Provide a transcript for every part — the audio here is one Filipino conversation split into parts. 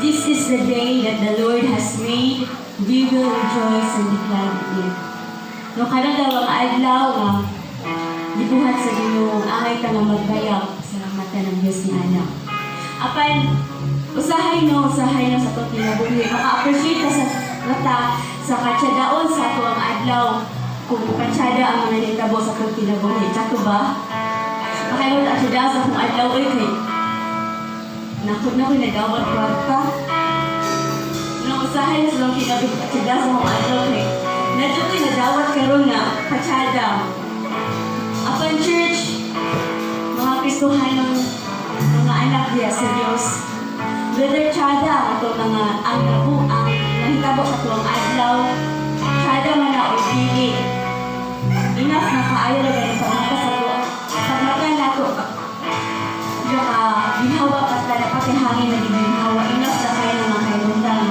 This is the day that the Lord has made. We will rejoice and be glad in it. No kada daw ang adlaw nga gibuhat sa Ginoo angay ta nga magbayag sa mata ng Dios ni anak. Apan usahay no sa ato kinabuhi. Maka-appreciate ka sa mata sa katsadaon sa ato ang adlaw kung katsada ang mga nitabo sa ato kinabuhi. Tsako ba? Makaroon at siya sa kung adlaw ay kay nakot na ko nagawat kwarta. Nung usahay na silang kinabuhi at siya sa kung adlaw kay nadyo ko'y nagawat karoon na katsada. Apan church, mga Kristohan ng mga anak diya sa Diyos. Whether tsada ato mga ang nabuang nahitabo sa tuwang adlaw, tsada man na o pili. Enough na kaayo na ganun sa mga kasalo. Sa mata na ito, yung ginhawa pa na pati hangin na ginhawa. Enough na kayo ng mga kailundang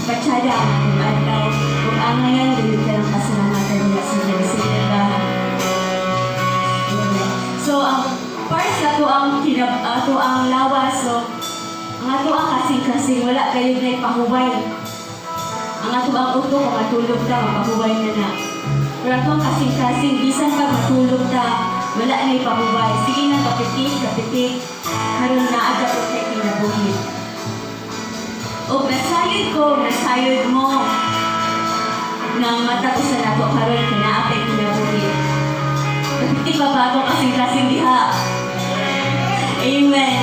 katsada ang tuwang adlaw. Kung ang ngayon, ganun ka ng pasalamatan nila sa Diyos. So, ang first ato ang lawas. So, ang ato ang kasing-kasing, wala kayo na ipahubay. Ang ato ang uto, kung matulog ka, mapahubay na na. Pero ato ang kasing-kasing, bisan pag matulog ka, wala na ipahubay. Sige na, kapitik. Karoon na, aga po kayo kinabuhi. O, nasayod mo, nang matapusan na ito, karoon ka na, apay kinabuhi. Kapitik pa ba ito kasing-kasing diha? Amen.